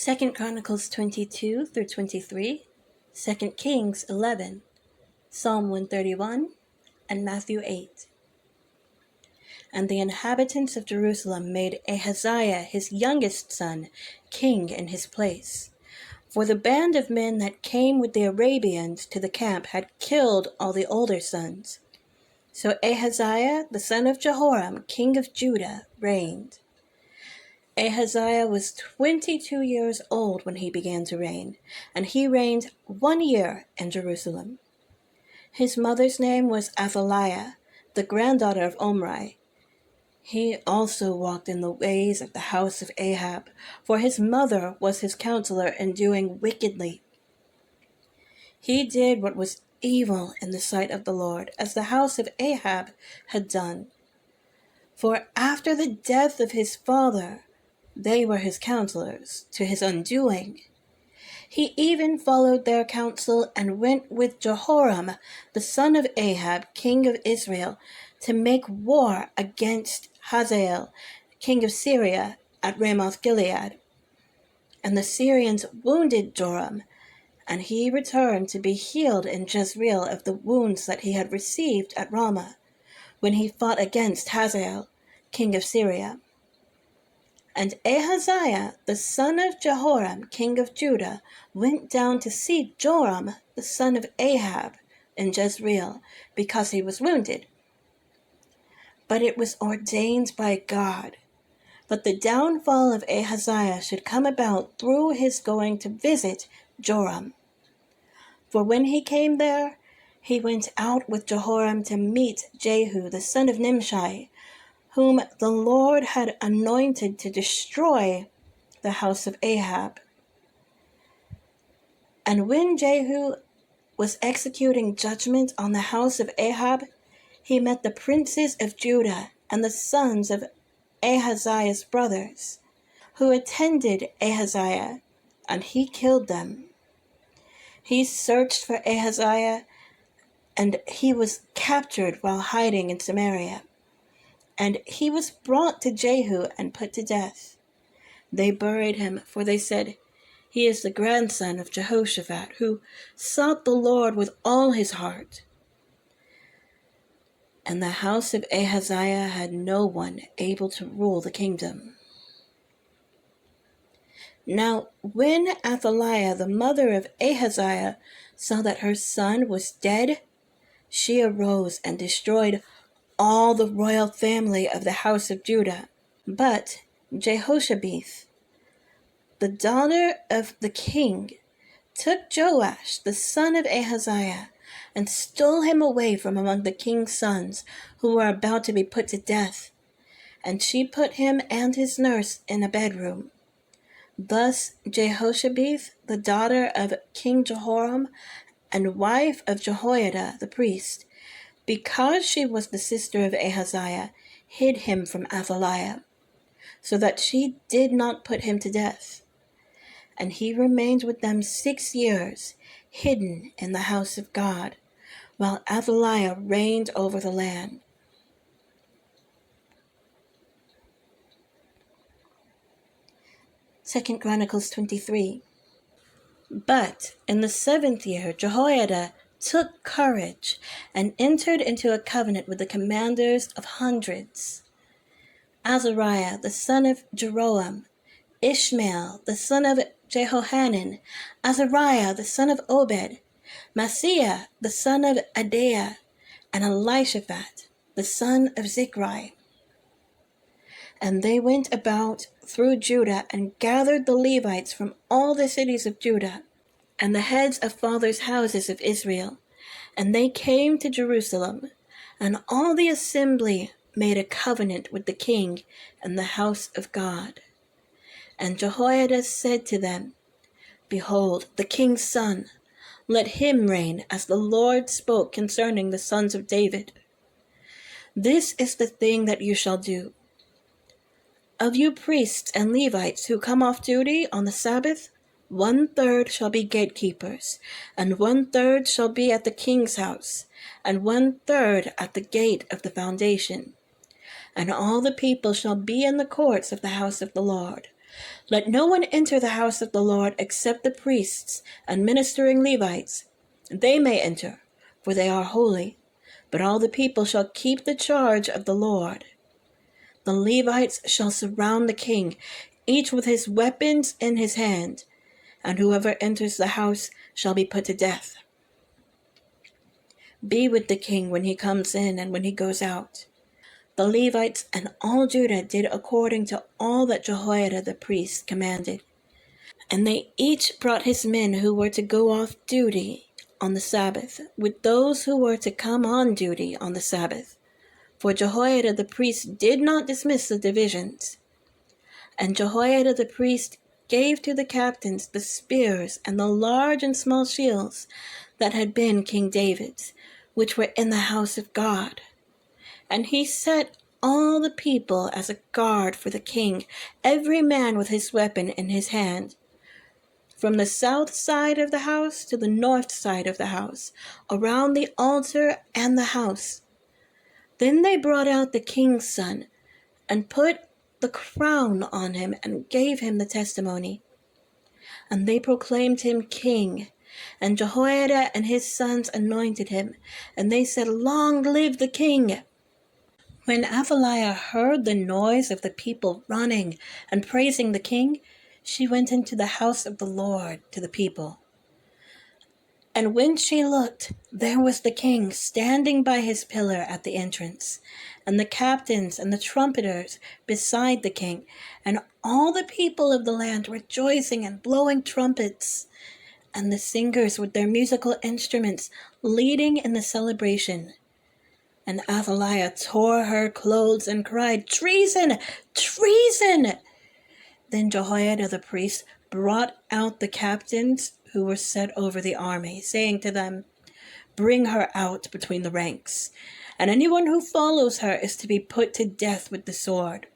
2 Chronicles 22 through 23, 2 Kings 11, Psalm 131, and Matthew 8. And the inhabitants of Jerusalem made Ahaziah his youngest son king in his place. For the band of men that came with the Arabians to the camp had killed all the older sons. So Ahaziah, the son of Jehoram, king of Judah, reigned. Ahaziah was 22 years old when he began to reign, and he reigned 1 year in Jerusalem. His mother's name was Athaliah, the granddaughter of Omri. He also walked in the ways of the house of Ahab, for his mother was his counselor in doing wickedly. He did what was evil in the sight of the Lord, as the house of Ahab had done. For after the death of his father, they were his counselors, to his undoing. He even followed their counsel and went with Jehoram, the son of Ahab, king of Israel, to make war against Hazael, king of Syria, at Ramoth Gilead. And the Syrians wounded Joram, and he returned to be healed in Jezreel of the wounds that he had received at Ramah, when he fought against Hazael, king of Syria. And Ahaziah, the son of Jehoram, king of Judah, went down to see Joram, the son of Ahab, in Jezreel, because he was wounded. But it was ordained by God that the downfall of Ahaziah should come about through his going to visit Joram. For when he came there, he went out with Jehoram to meet Jehu, the son of Nimshi, whom the Lord had anointed to destroy the house of Ahab. And when Jehu was executing judgment on the house of Ahab, he met the princes of Judah and the sons of Ahaziah's brothers, who attended Ahaziah, and he killed them. He searched for Ahaziah, and he was captured while hiding in Samaria. And he was brought to Jehu and put to death. They buried him, for they said, "He is the grandson of Jehoshaphat, who sought the Lord with all his heart." And the house of Ahaziah had no one able to rule the kingdom. Now when Athaliah, the mother of Ahaziah, saw that her son was dead, she arose and destroyed all the royal family of the house of Judah. But Jehoshabeth, the daughter of the king, took Joash, the son of Ahaziah, and stole him away from among the king's sons who were about to be put to death. And she put him and his nurse in a bedroom. Thus Jehoshabeth, the daughter of King Jehoram, and wife of Jehoiada the priest, because she was the sister of Ahaziah, hid him from Athaliah, so that she did not put him to death. And he remained with them 6 years, hidden in the house of God, while Athaliah reigned over the land. Second Chronicles 23. But in the 7th year Jehoiada took courage and entered into a covenant with the commanders of hundreds: Azariah, the son of Jeroam, Ishmael, the son of Jehohanan, Azariah, the son of Obed, Maaseiah, the son of Adaiah, and Elishaphat, the son of Zichri. And they went about through Judah and gathered the Levites from all the cities of Judah, and the heads of fathers' houses of Israel. And they came to Jerusalem, and all the assembly made a covenant with the king and the house of God. And Jehoiada said to them, "Behold, the king's son, let him reign as the Lord spoke concerning the sons of David. This is the thing that you shall do. Of you priests and Levites who come off duty on the Sabbath, 1/3 shall be gatekeepers, and 1/3 shall be at the king's house, and 1/3 at the gate of the foundation. And all the people shall be in the courts of the house of the Lord, Let no one enter the house of the Lord except the priests and ministering Levites. They may enter, for they are holy, but all the people shall keep the charge of the Lord. The Levites shall surround the king, each with his weapons in his hand, and whoever enters the house shall be put to death. Be with the king when he comes in and when he goes out. The Levites and all Judah did according to all that Jehoiada the priest commanded. And they each brought his men who were to go off duty on the Sabbath, with those who were to come on duty on the Sabbath. For Jehoiada the priest did not dismiss the divisions. And Jehoiada the priest gave to the captains the spears and the large and small shields that had been King David's, which were in the house of God. And he set all the people as a guard for the king, every man with his weapon in his hand, from the south side of the house to the north side of the house, around the altar and the house. Then they brought out the king's son, and put the crown on him, and gave him the testimony. And they proclaimed him king, and Jehoiada and his sons anointed him, and they said, Long live the king! When Athaliah heard the noise of the people running and praising the king, she went into the house of the Lord to the people. And when she looked, there was the king standing by his pillar at the entrance, and the captains and the trumpeters beside the king, and all the people of the land rejoicing and blowing trumpets, and the singers with their musical instruments leading in the celebration. And Athaliah tore her clothes and cried, Treason! Treason! Then Jehoiada the priest brought out the captains who were set over the army, saying to them, Bring her out between the ranks, and anyone who follows her is to be put to death with the sword.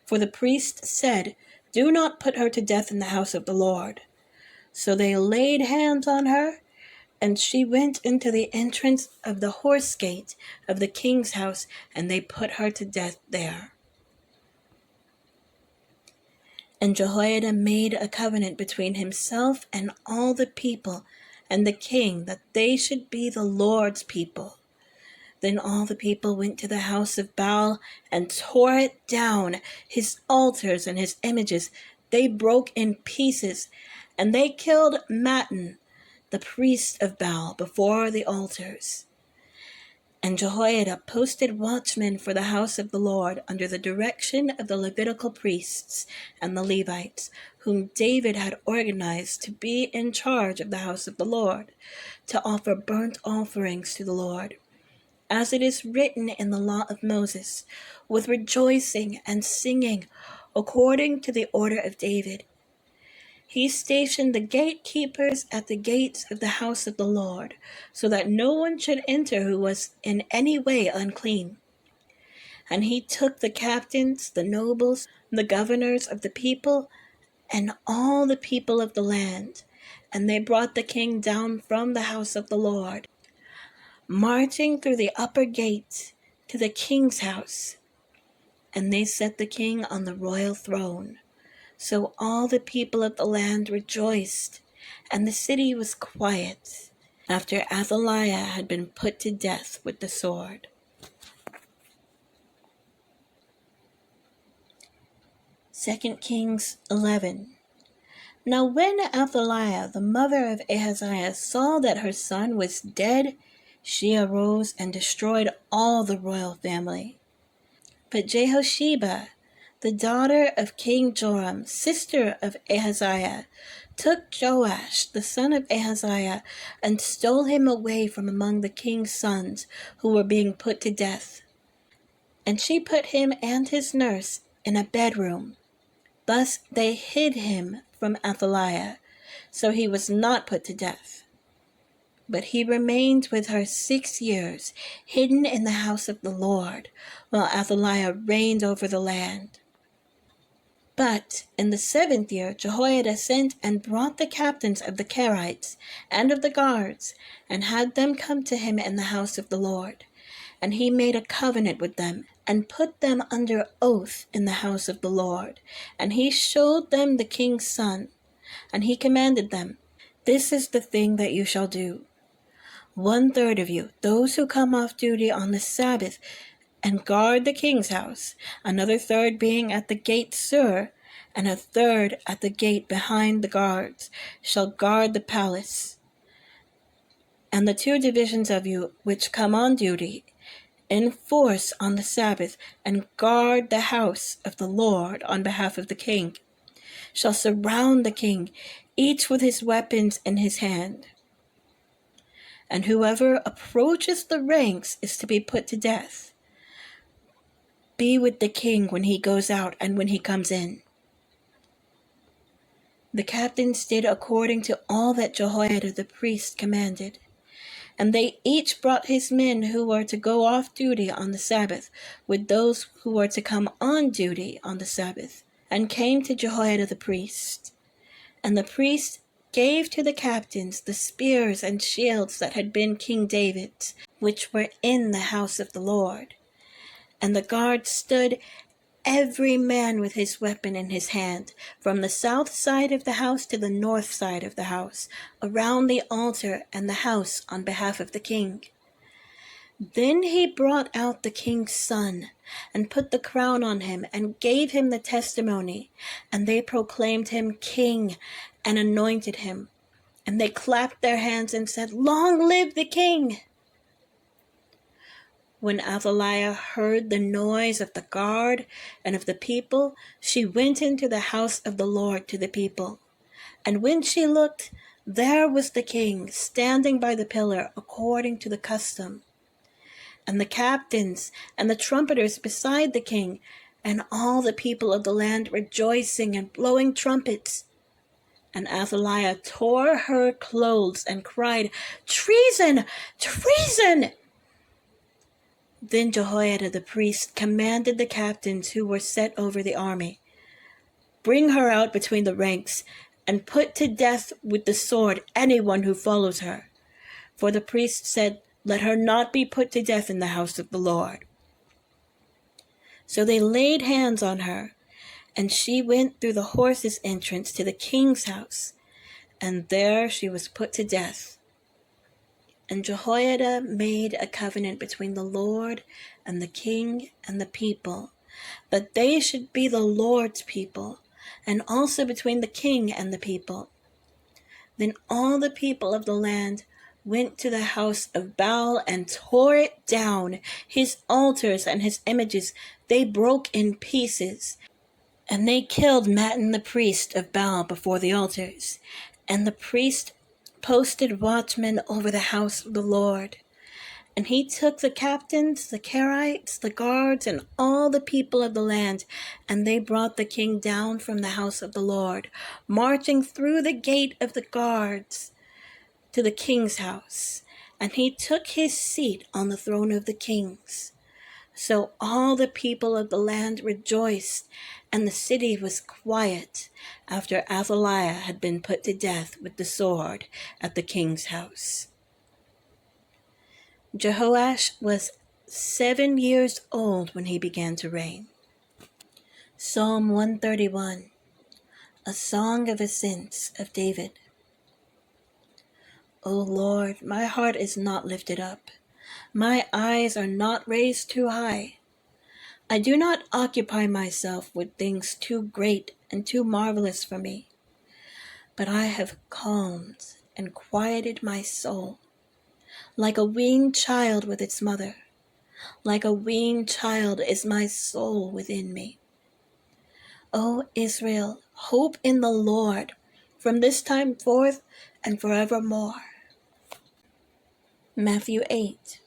For the priest said, Do not put her to death in the house of the Lord. So they laid hands on her, and she went into the entrance of the horse gate of the king's house, and they put her to death there. And Jehoiada made a covenant between himself and all the people and the king, that they should be the Lord's people. Then all the people went to the house of Baal and tore it down, his altars and his images. They broke in pieces, and they killed Mattan, the priest of Baal, before the altars. And Jehoiada posted watchmen for the house of the Lord under the direction of the Levitical priests and the Levites, whom David had organized to be in charge of the house of the Lord, to offer burnt offerings to the Lord, as it is written in the law of Moses, with rejoicing and singing, according to the order of David. He stationed the gatekeepers at the gates of the house of the Lord, so that no one should enter who was in any way unclean. And he took the captains, the nobles, the governors of the people, and all the people of the land, and they brought the king down from the house of the Lord, marching through the upper gate to the king's house. And they set the king on the royal throne. So all the people of the land rejoiced, and the city was quiet, after Athaliah had been put to death with the sword. 2 Kings 11. Now when Athaliah, the mother of Ahaziah, saw that her son was dead, she arose and destroyed all the royal family. But Jehosheba, the daughter of King Joram, sister of Ahaziah, took Joash, the son of Ahaziah, and stole him away from among the king's sons who were being put to death. And she put him and his nurse in a bedroom. Thus they hid him from Athaliah, so he was not put to death. But he remained with her 6 years, hidden in the house of the Lord, while Athaliah reigned over the land. But in the 7th year Jehoiada sent and brought the captains of the Kerites and of the guards, and had them come to him in the house of the Lord. And he made a covenant with them, and put them under oath in the house of the Lord. And he showed them the king's son, and he commanded them, "This is the thing that you shall do. 1/3 of you, those who come off duty on the Sabbath, and guard the king's house, another third being at the gate sur, and a third at the gate behind the guards, shall guard the palace. And the 2 divisions of you which come on duty in force on the Sabbath, and guard the house of the Lord on behalf of the king, shall surround the king, each with his weapons in his hand. And whoever approaches the ranks is to be put to death. Be with the king when he goes out and when he comes in." The captains did according to all that Jehoiada the priest commanded. And they each brought his men who were to go off duty on the Sabbath, with those who were to come on duty on the Sabbath, and came to Jehoiada the priest. And the priest gave to the captains the spears and shields that had been King David's, which were in the house of the Lord. And the guards stood, every man with his weapon in his hand, from the south side of the house to the north side of the house, around the altar and the house on behalf of the king. Then he brought out the king's son, and put the crown on him, and gave him the testimony. And they proclaimed him king, and anointed him. And they clapped their hands and said, "Long live the king!" When Athaliah heard the noise of the guard and of the people, she went into the house of the Lord to the people. And when she looked, there was the king standing by the pillar according to the custom, and the captains and the trumpeters beside the king, and all the people of the land rejoicing and blowing trumpets. And Athaliah tore her clothes and cried, "Treason! Treason!" Then Jehoiada the priest commanded the captains who were set over the army, "Bring her out between the ranks, and put to death with the sword anyone who follows her." For the priest said, "Let her not be put to death in the house of the Lord." So they laid hands on her, and she went through the horses' entrance to the king's house, and there she was put to death. And Jehoiada made a covenant between the Lord and the king and the people, that they should be the Lord's people, and also between the king and the people. Then all the people of the land went to the house of Baal and tore it down, his altars and his images they broke in pieces. And they killed Mattan the priest of Baal before the altars. And the priest posted watchmen over the house of the Lord. And he took the captains, the Kerites, the guards, and all the people of the land, and they brought the king down from the house of the Lord, marching through the gate of the guards to the king's house. And he took his seat on the throne of the kings. So all the people of the land rejoiced, and the city was quiet after Athaliah had been put to death with the sword at the king's house. Jehoash was 7 years old when he began to reign. Psalm 131, a song of ascents of David. O Lord, my heart is not lifted up. My eyes are not raised too high. I do not occupy myself with things too great and too marvelous for me, but I have calmed and quieted my soul, like a weaned child with its mother. Like a weaned child is my soul within me. O Israel, hope in the Lord from this time forth and forevermore. Matthew 8.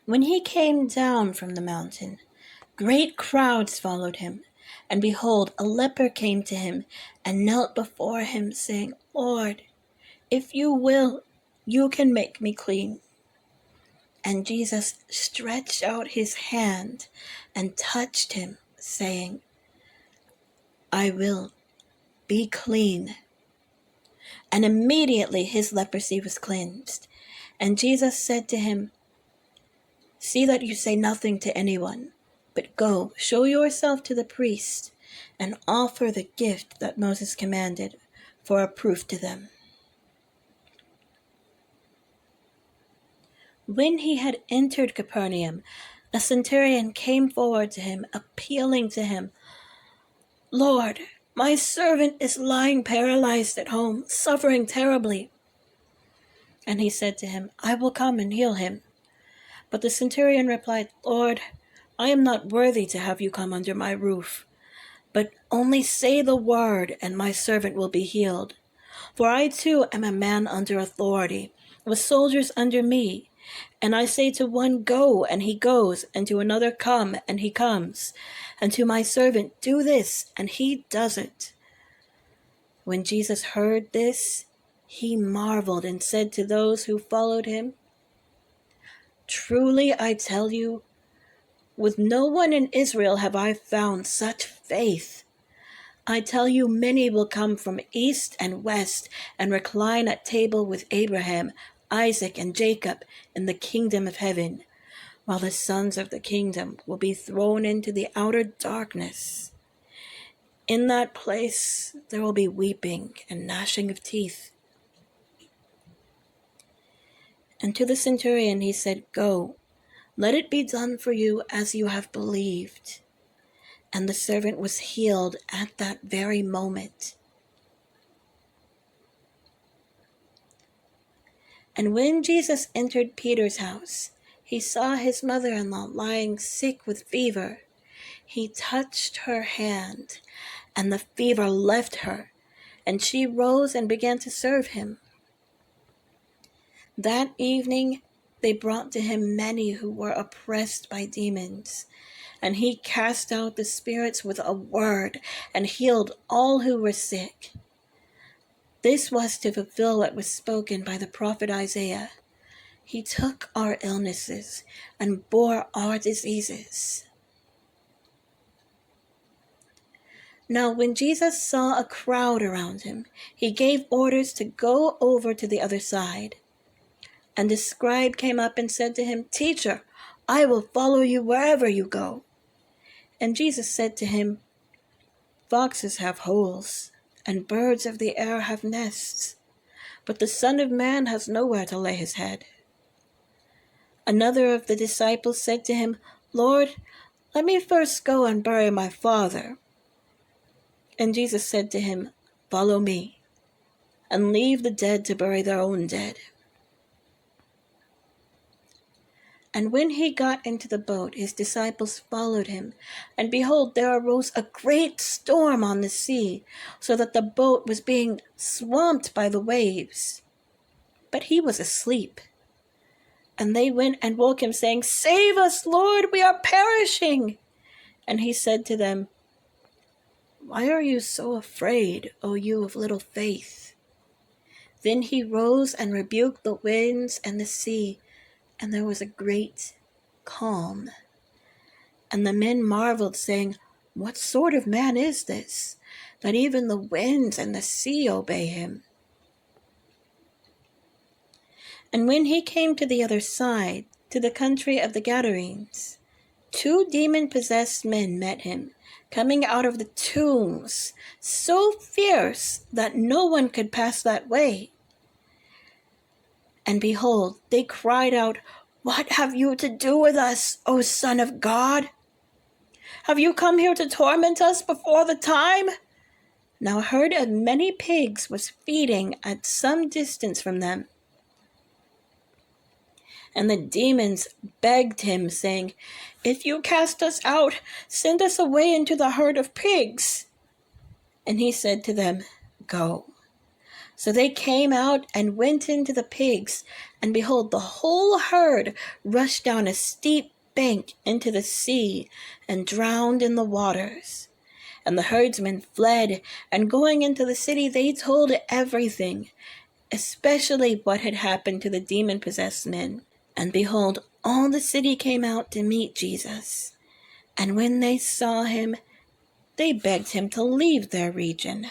When he came down from the mountain, great crowds followed him. And behold, a leper came to him and knelt before him, saying, "Lord, if you will, you can make me clean." And Jesus stretched out his hand and touched him, saying, "I will, be clean." And immediately his leprosy was cleansed. And Jesus said to him, See that you say nothing to anyone, but go, show yourself to the priest, and offer the gift that Moses commanded for a proof to them." When he had entered Capernaum, a centurion came forward to him, appealing to him, "Lord, my servant is lying paralyzed at home, suffering terribly." And he said to him, "I will come and heal him." But the centurion replied, "Lord, I am not worthy to have you come under my roof, but only say the word, and my servant will be healed. For I too am a man under authority, with soldiers under me. And I say to one, 'Go,' and he goes, and to another, 'Come,' and he comes, and to my servant, 'Do this,' and he does it." When Jesus heard this, he marveled and said to those who followed him, "Truly I tell you, with no one in Israel have I found such faith. I tell you, many will come from east and west and recline at table with Abraham, Isaac, and Jacob in the kingdom of heaven, while the sons of the kingdom will be thrown into the outer darkness. In that place there will be weeping and gnashing of teeth." And to the centurion he said, "Go, let it be done for you as you have believed." And the servant was healed at that very moment. And when Jesus entered Peter's house, he saw his mother-in-law lying sick with fever. He touched her hand, and the fever left her, and she rose and began to serve him. That evening they brought to him many who were oppressed by demons, and he cast out the spirits with a word and healed all who were sick. This was to fulfill what was spoken by the prophet Isaiah. He took our illnesses and bore our diseases. Now when Jesus saw a crowd around him, he gave orders to go over to the other side. And the scribe came up and said to him, "Teacher, I will follow you wherever you go." And Jesus said to him, "Foxes have holes, and birds of the air have nests, but the Son of Man has nowhere to lay his head." Another of the disciples said to him, "Lord, let me first go and bury my father." And Jesus said to him, "Follow me, and leave the dead to bury their own dead." And when he got into the boat, his disciples followed him. And behold, there arose a great storm on the sea, so that the boat was being swamped by the waves. But he was asleep. And they went and woke him, saying, "Save us, Lord, we are perishing." And he said to them, "Why are you so afraid, O you of little faith?" Then he rose and rebuked the winds and the sea, and there was a great calm. And the men marveled, saying, "What sort of man is this, that even the winds and the sea obey him?" And when he came to the other side, to the country of the Gadarenes, 2 demon-possessed men met him, coming out of the tombs, so fierce that no one could pass that way. And behold, they cried out, "What have you to do with us, O Son of God? Have you come here to torment us before the time?" Now a herd of many pigs was feeding at some distance from them. And the demons begged him, saying, "If you cast us out, send us away into the herd of pigs." And he said to them, "Go." So they came out and went into the pigs, and behold, the whole herd rushed down a steep bank into the sea and drowned in the waters. And the herdsmen fled, and going into the city, they told everything, especially what had happened to the demon-possessed men. And behold, all the city came out to meet Jesus. And when they saw him, they begged him to leave their region.